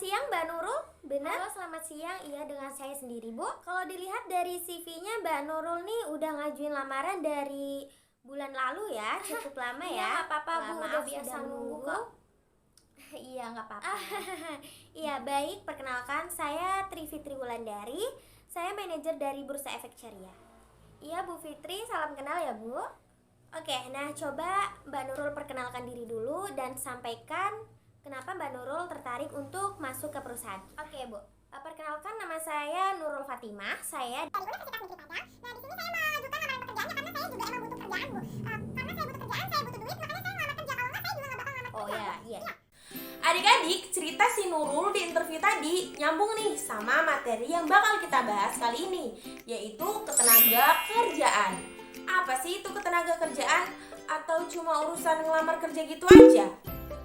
siang Mbak Nurul, benar? Halo, selamat siang, iya dengan saya sendiri Bu. Kalau dilihat dari CV-nya Mbak Nurul nih udah ngajuin lamaran dari bulan lalu ya, cukup lama ya. Iya, nggak apa-apa Bu, Udah biasa sudah nunggu menunggu. kok. Iya, nggak apa-apa. Iya baik, perkenalkan saya Tri Fitri Wulandari. Saya manajer dari Bursa Efek Ceria. Iya Bu Fitri, salam kenal ya Bu. Oke, nah coba Mbak Nurul perkenalkan diri dulu dan sampaikan kenapa Mbak Nurul tertarik untuk masuk ke perusahaan. Oke Bu, perkenalkan nama saya Nurul Fatimah. Saya dari Universitas Negeri Padang. Nah, di sini saya mengajukan lamaran pekerjaannya karena saya juga emang butuh kerjaan, Bu. Karena saya butuh kerjaan, saya butuh duit, makanya saya ngelamar kerja. Kalau nggak, saya juga nggak bakal ngelamar kerja. iya. Adik-adik, cerita si Nurul di interview tadi nyambung nih sama materi yang bakal kita bahas kali ini, yaitu ketenaga kerjaan. Apa sih itu ketenaga kerjaan? Atau cuma urusan ngelamar kerja gitu aja?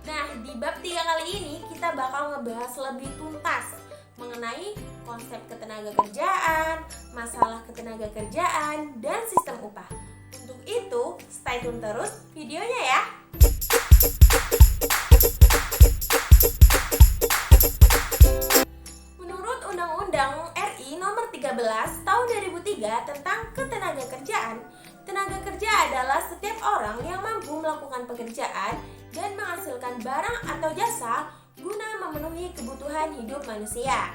Nah, di bab 3 kali ini kita bakal ngebahas lebih tuntas mengenai konsep ketenaga kerjaan, masalah ketenaga kerjaan, dan sistem upah. Untuk itu, stay tune terus videonya ya. Menurut Undang-Undang RI Nomor 13 Tahun 2003 tentang Ketenaga Kerjaan, tenaga kerja adalah setiap orang yang mampu melakukan pekerjaan dan menghasilkan barang atau jasa guna memenuhi kebutuhan hidup manusia.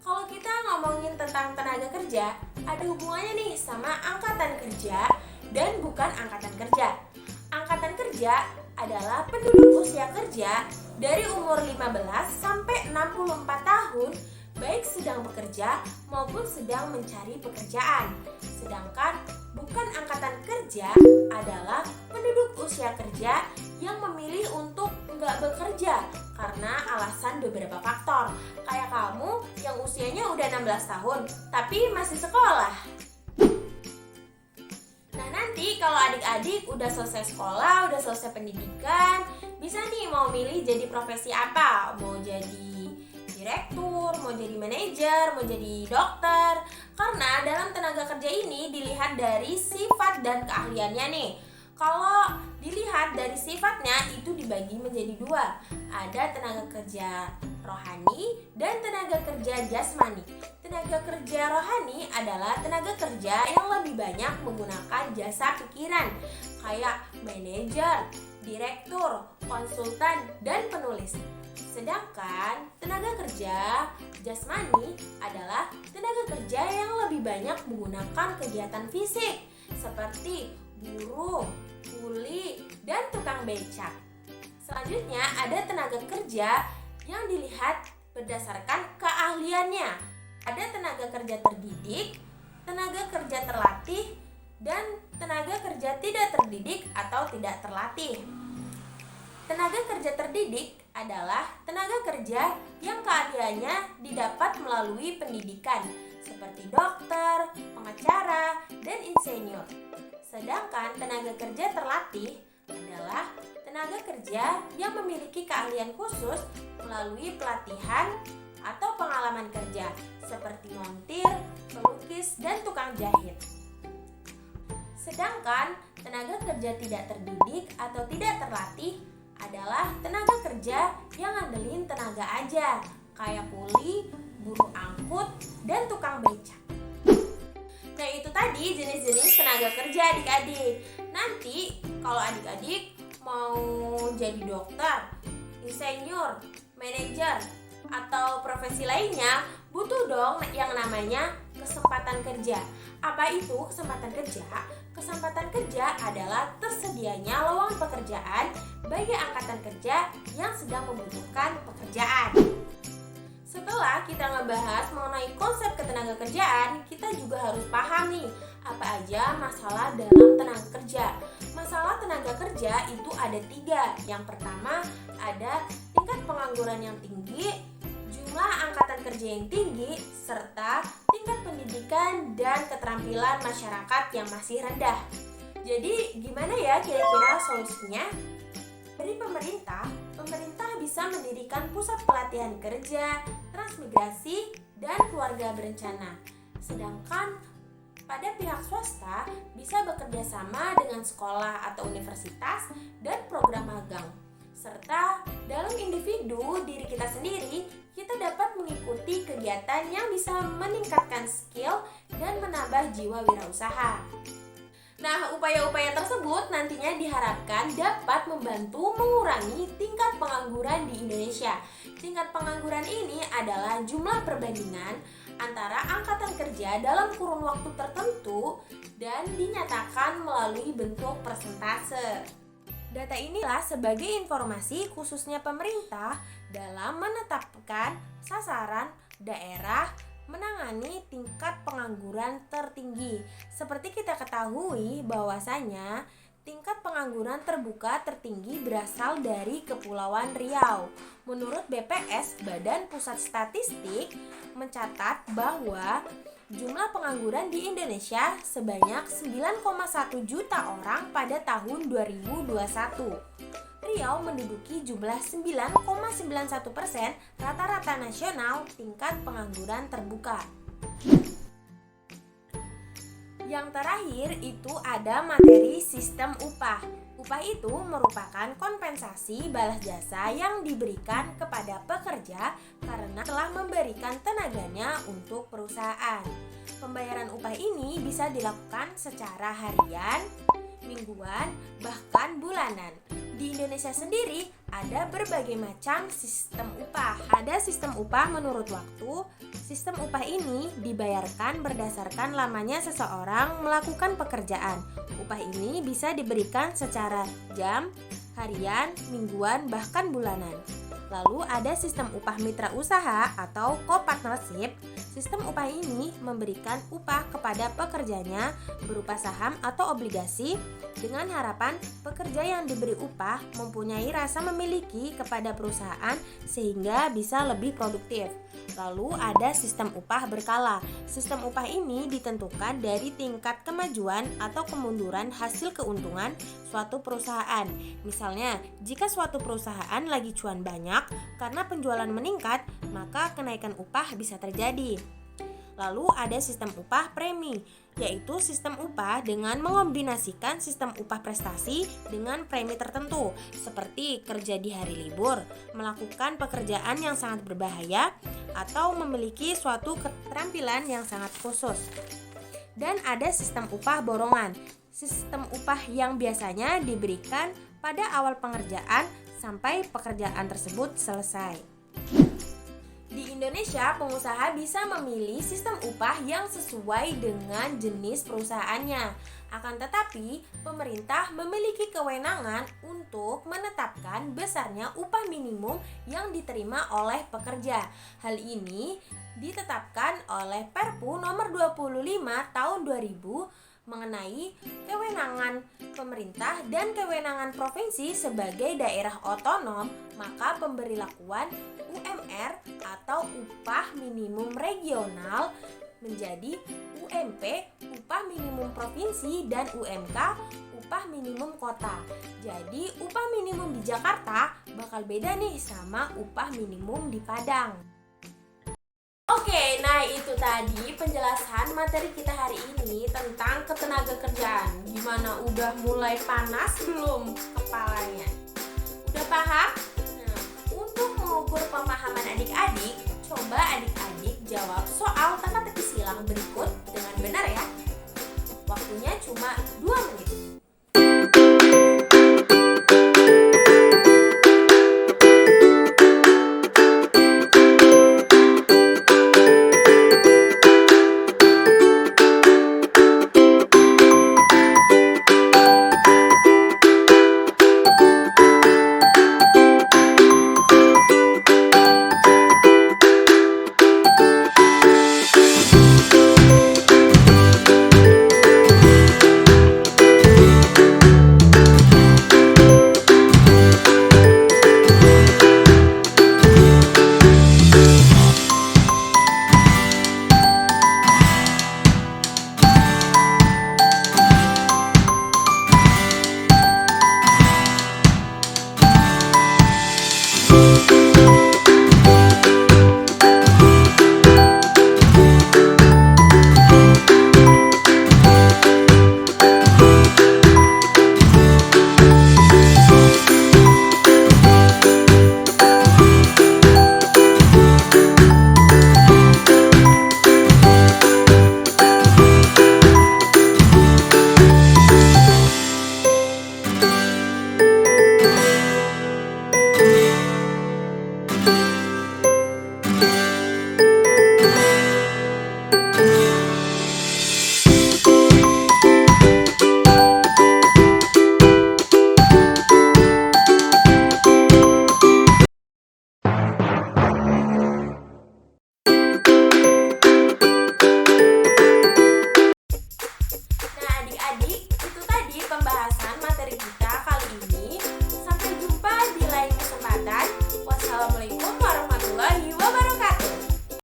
Kalau kita ngomongin tentang tenaga kerja, ada hubungannya nih sama angkatan kerja dan bukan angkatan kerja. Angkatan kerja adalah penduduk usia kerja dari umur 15 sampai 64 tahun, baik sedang bekerja maupun sedang mencari pekerjaan. Sedangkan bukan angkatan kerja adalah penduduk usia kerja yang memilih untuk nggak bekerja karena alasan beberapa faktor. Kayak kamu yang usianya udah 16 tahun tapi masih sekolah. Nah, nanti kalau adik-adik udah selesai sekolah, udah selesai pendidikan, bisa nih mau milih jadi profesi apa? Mau jadi direktur, mau jadi manajer, mau jadi dokter. Karena dalam tenaga kerja ini dilihat dari sifat dan keahliannya nih. Kalau dilihat dari sifatnya itu dibagi menjadi dua. Ada tenaga kerja rohani dan tenaga kerja jasmani. Tenaga kerja rohani adalah tenaga kerja yang lebih banyak menggunakan jasa pikiran, kayak manajer, direktur, konsultan, dan penulis. Sedangkan tenaga kerja jasmani adalah tenaga kerja yang lebih banyak menggunakan kegiatan fisik seperti buruh, kuli, dan tukang becak. Selanjutnya ada tenaga kerja yang dilihat berdasarkan keahliannya. Ada tenaga kerja terdidik, tenaga kerja terlatih, dan tenaga kerja tidak terdidik atau tidak terlatih. Tenaga kerja terdidik adalah tenaga kerja yang keahliannya didapat melalui pendidikan seperti dokter, pengacara, dan insinyur. Sedangkan tenaga kerja terlatih adalah tenaga kerja yang memiliki keahlian khusus melalui pelatihan atau pengalaman kerja seperti montir, pelukis, dan tukang jahit. Sedangkan tenaga kerja tidak terdidik atau tidak terlatih adalah tenaga kerja yang ngandelin tenaga aja, kayak kuli, buruh angkut, dan tukang becak. Nah, itu tadi jenis-jenis tenaga kerja adik-adik. Nanti kalau adik-adik mau jadi dokter, insinyur, manajer, atau profesi lainnya, butuh dong yang namanya kesempatan kerja. Apa itu kesempatan kerja? Kesempatan kerja adalah tersedianya lowongan pekerjaan bagi angkatan kerja yang sedang membutuhkan pekerjaan. Setelah kita ngebahas mengenai konsep ketenaga kerjaan, kita juga harus paham nih apa aja masalah dalam tenaga kerja. Masalah tenaga kerja itu ada 3. Yang pertama ada tingkat pengangguran yang tinggi, jumlah angkatan kerja yang tinggi, serta tingkat pendidikan dan keterampilan masyarakat yang masih rendah. Jadi gimana ya kira-kira solusinya? Dari pemerintah bisa mendirikan pusat pelatihan kerja, transmigrasi, dan keluarga berencana. Sedangkan pada pihak swasta bisa bekerja sama dengan sekolah atau universitas dan program magang. Serta dalam individu diri kita sendiri, kita kegiatan yang bisa meningkatkan skill dan menambah jiwa wirausaha. Nah, upaya-upaya tersebut nantinya diharapkan dapat membantu mengurangi tingkat pengangguran di Indonesia. Tingkat pengangguran ini adalah jumlah perbandingan antara angkatan kerja dalam kurun waktu tertentu dan dinyatakan melalui bentuk persentase. Data inilah sebagai informasi khususnya pemerintah dalam menetapkan sasaran daerah menangani tingkat pengangguran tertinggi. Seperti kita ketahui bahwasanya tingkat pengangguran terbuka tertinggi berasal dari Kepulauan Riau. Menurut BPS, Badan Pusat Statistik, mencatat bahwa jumlah pengangguran di Indonesia sebanyak 9,1 juta orang pada tahun 2021. Riau menduduki jumlah 9,91% rata-rata nasional tingkat pengangguran terbuka. Yang terakhir itu ada materi sistem upah. Upah itu merupakan kompensasi balas jasa yang diberikan kepada pekerja karena telah memberikan tenaganya untuk perusahaan. Pembayaran upah ini bisa dilakukan secara harian, mingguan, bahkan bulanan. Di Indonesia sendiri ada berbagai macam sistem upah. Ada sistem upah menurut waktu. Sistem upah ini dibayarkan berdasarkan lamanya seseorang melakukan pekerjaan. Upah ini bisa diberikan secara jam, harian, mingguan, bahkan bulanan. Lalu ada sistem upah mitra usaha atau co-partnership. Sistem upah ini memberikan upah kepada pekerjanya berupa saham atau obligasi dengan harapan pekerja yang diberi upah mempunyai rasa memiliki kepada perusahaan sehingga bisa lebih produktif. Lalu ada sistem upah berkala. Sistem upah ini ditentukan dari tingkat kemajuan atau kemunduran hasil keuntungan suatu perusahaan. Misalnya, jika suatu perusahaan lagi cuan banyak karena penjualan meningkat, maka kenaikan upah bisa terjadi. Lalu ada sistem upah premi, yaitu sistem upah dengan mengombinasikan sistem upah prestasi dengan premi tertentu, seperti kerja di hari libur, melakukan pekerjaan yang sangat berbahaya, atau memiliki suatu keterampilan yang sangat khusus. Dan ada sistem upah borongan, sistem upah yang biasanya diberikan pada awal pengerjaan sampai pekerjaan tersebut selesai. Di Indonesia, pengusaha bisa memilih sistem upah yang sesuai dengan jenis perusahaannya. Akan tetapi, pemerintah memiliki kewenangan untuk menetapkan besarnya upah minimum yang diterima oleh pekerja. Hal ini ditetapkan oleh Perpu nomor 25 tahun 2000 mengenai kewenangan pemerintah dan kewenangan provinsi sebagai daerah otonom, maka pemberlakuan UMR atau upah minimum regional menjadi UMP, upah minimum provinsi, dan UMK, upah minimum kota. Jadi upah minimum di Jakarta bakal beda nih sama upah minimum di Padang. Oke, nah itu tadi penjelasan materi kita hari ini tentang ketenagakerjaan. Gimana, udah mulai panas belum kepalanya? Udah paham? Nah, untuk mengukur pemahaman